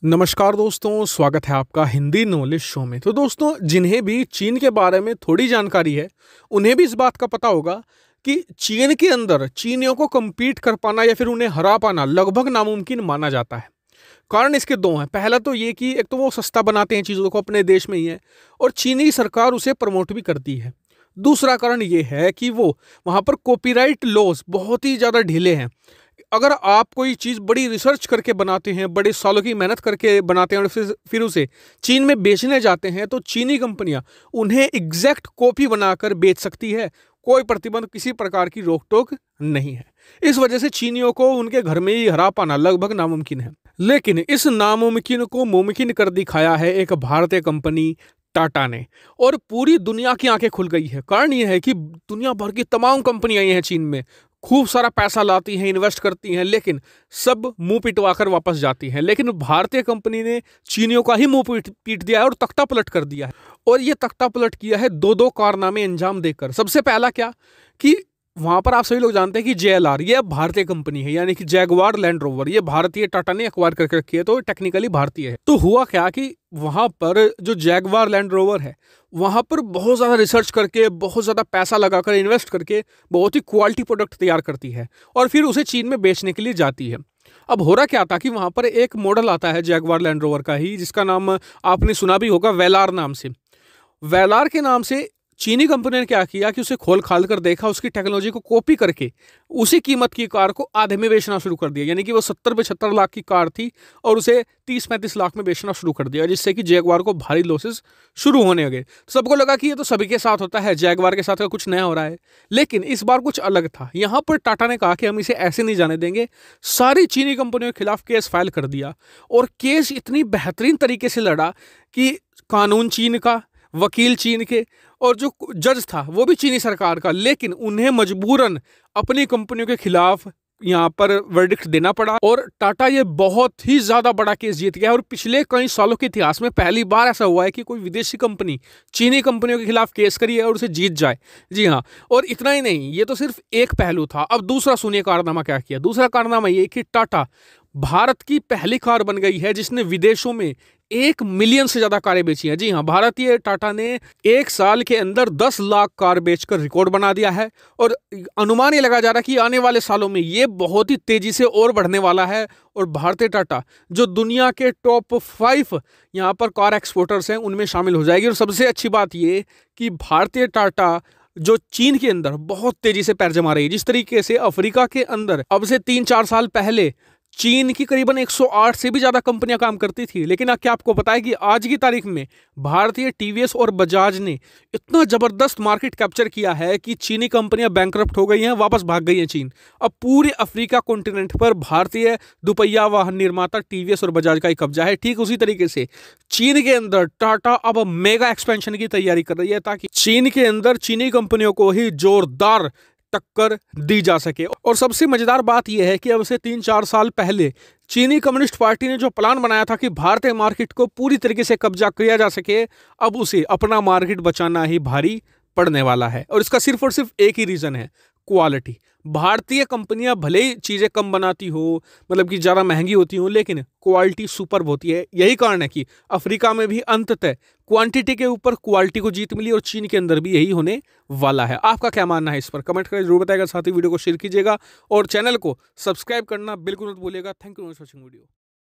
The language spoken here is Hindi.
नमस्कार दोस्तों, स्वागत है आपका हिंदी नॉलेज शो में। तो दोस्तों, जिन्हें भी चीन के बारे में थोड़ी जानकारी है, उन्हें भी इस बात का पता होगा कि चीन के अंदर चीनियों को compete कर पाना या फिर उन्हें हरा पाना लगभग नामुमकिन माना जाता है। कारण इसके दो हैं। पहला तो ये कि एक तो वो सस्ता बनाते हैं चीज़ों को, अपने देश में ही है, और चीनी सरकार उसे प्रमोट भी करती है। दूसरा कारण ये है कि वो वहाँ पर कॉपीराइट लॉज बहुत ही ज़्यादा ढीले हैं। अगर आप कोई चीज़ बड़ी रिसर्च करके बनाते हैं, बड़े सालों की मेहनत करके बनाते हैं और फिर उसे चीन में बेचने जाते हैं, तो चीनी कंपनियां उन्हें एग्जैक्ट कॉपी बनाकर बेच सकती है। कोई प्रतिबंध, किसी प्रकार की रोक टोक नहीं है। इस वजह से चीनियों को उनके घर में ही हरा पाना लगभग नामुमकिन है। लेकिन इस नामुमकिन को मुमकिन कर दिखाया है एक भारतीय कंपनी टाटा ने, और पूरी दुनिया की आंखें खुल गई है। कारण यह है कि दुनिया भर की तमाम कंपनियां आई हैं चीन में, खूब सारा पैसा लाती हैं, इन्वेस्ट करती हैं, लेकिन सब मुंह पिटवाकर वापस जाती हैं। लेकिन भारतीय कंपनी ने चीनियों का ही मुंह पीट दिया है और तख्ता पलट कर दिया है। और ये तख्ता पलट किया है दो कारनामे अंजाम देकर। सबसे पहला क्या कि वहां पर आप सभी लोग जानते हैं कि JLR ये अब भारतीय कंपनी है, यानी कि जैगवार लैंड रोवर, ये भारतीय टाटा ने एक्वायर करके रखी है, तो टेक्निकली भारतीय है। तो हुआ क्या कि वहां पर जो जैगवार लैंड रोवर है, वहां पर बहुत ज़्यादा रिसर्च करके, बहुत ज़्यादा पैसा लगाकर, इन्वेस्ट करके बहुत ही क्वालिटी प्रोडक्ट तैयार करती है और फिर उसे चीन में बेचने के लिए जाती है। अब हो रहा क्या था कि वहां पर एक मॉडल आता है जैगवार लैंड रोवर का ही, जिसका नाम आपने सुना भी होगा, वेलार नाम से। वेलार के नाम से चीनी कंपनी ने क्या किया कि उसे खोल खाल कर देखा, उसकी टेक्नोलॉजी को कॉपी करके उसी कीमत की कार को आधे में बेचना शुरू कर दिया। यानी कि वो 70-75 लाख की कार थी और उसे 30-35 लाख में बेचना शुरू कर दिया, जिससे कि जैगवार को भारी लॉसेस शुरू होने लगे। सबको लगा कि ये तो सभी के साथ होता है, जैगवार के साथ कुछ नया हो रहा है। लेकिन इस बार कुछ अलग था। यहाँ पर टाटा ने कहा कि हम इसे ऐसे नहीं जाने देंगे। सारी चीनी कंपनियों के खिलाफ केस फाइल कर दिया, और केस इतनी बेहतरीन तरीके से लड़ा कि कानून चीन का, वकील चीन के, और जो जज था वो भी चीनी सरकार का। लेकिन उन्हें मजबूरन अपनी कंपनियों के खिलाफ यहाँ पर वर्डिक्ट देना पड़ा, और टाटा ये बहुत ही ज्यादा बड़ा केस जीत गया। और पिछले कई सालों के इतिहास में पहली बार ऐसा हुआ है कि कोई विदेशी कंपनी चीनी कंपनियों के खिलाफ केस करी है और उसे जीत जाए। जी हाँ, और इतना ही नहीं, ये तो सिर्फ एक पहलू था। अब दूसरा सुनिए कारनामा क्या किया। दूसरा कारनामा ये कि टाटा भारत की पहली कार बन गई है जिसने विदेशों में 1 मिलियन से ज्यादा कारें बेची हैं। जी हाँ, भारतीय टाटा ने एक साल के अंदर 10 लाख कार बेचकर रिकॉर्ड बना दिया है, और अनुमान ये लगा जा रहा है कि आने वाले सालों में ये बहुत ही तेजी से और बढ़ने वाला है। और भारतीय टाटा जो दुनिया के टॉप 5 यहाँ पर कार एक्सपोर्टर्स हैं उनमें शामिल हो जाएगी। और सबसे अच्छी बात ये कि भारतीय टाटा जो चीन के अंदर बहुत तेजी से पैर जमा रही है। जिस तरीके से अफ्रीका के अंदर अब से 3-4 साल पहले चीन की करीबन 108 से भी ज्यादा कंपनियां काम करती थी, लेकिन क्या आपको पता है कि आज की तारीख में भारतीय TVS और बजाज ने इतना जबरदस्त मार्केट कैप्चर किया है कि चीनी कंपनियां बैंकरप्ट हो गई हैं, वापस भाग गई हैं चीन। अब पूरे अफ्रीका कॉन्टिनेंट पर भारतीय दुपहिया वाहन निर्माता TVS और बजाज का ही कब्जा है। ठीक उसी तरीके से चीन के अंदर टाटा अब मेगा एक्सपेंशन की तैयारी कर रही है, ताकि चीन के अंदर चीनी कंपनियों को ही जोरदार टक्कर दी जा सके। और सबसे मजेदार बात यह है कि अब से 3-4 साल पहले चीनी कम्युनिस्ट पार्टी ने जो प्लान बनाया था कि भारतीय मार्केट को पूरी तरीके से कब्जा किया जा सके, अब उसे अपना मार्केट बचाना ही भारी पड़ने वाला है। और इसका सिर्फ और सिर्फ एक ही रीजन है, क्वालिटी। भारतीय कंपनियां भले ही चीज़ें कम बनाती हो, मतलब कि ज़्यादा महंगी होती हो, लेकिन क्वालिटी सुपर्ब होती है। यही कारण है कि अफ्रीका में भी अंततः क्वांटिटी के ऊपर क्वालिटी को जीत मिली, और चीन के अंदर भी यही होने वाला है। आपका क्या मानना है इस पर? कमेंट करके जरूर बताएगा, साथ ही वीडियो को शेयर कीजिएगा और चैनल को सब्सक्राइब करना बिल्कुल मत भूलिएगा। Thank you for watching video.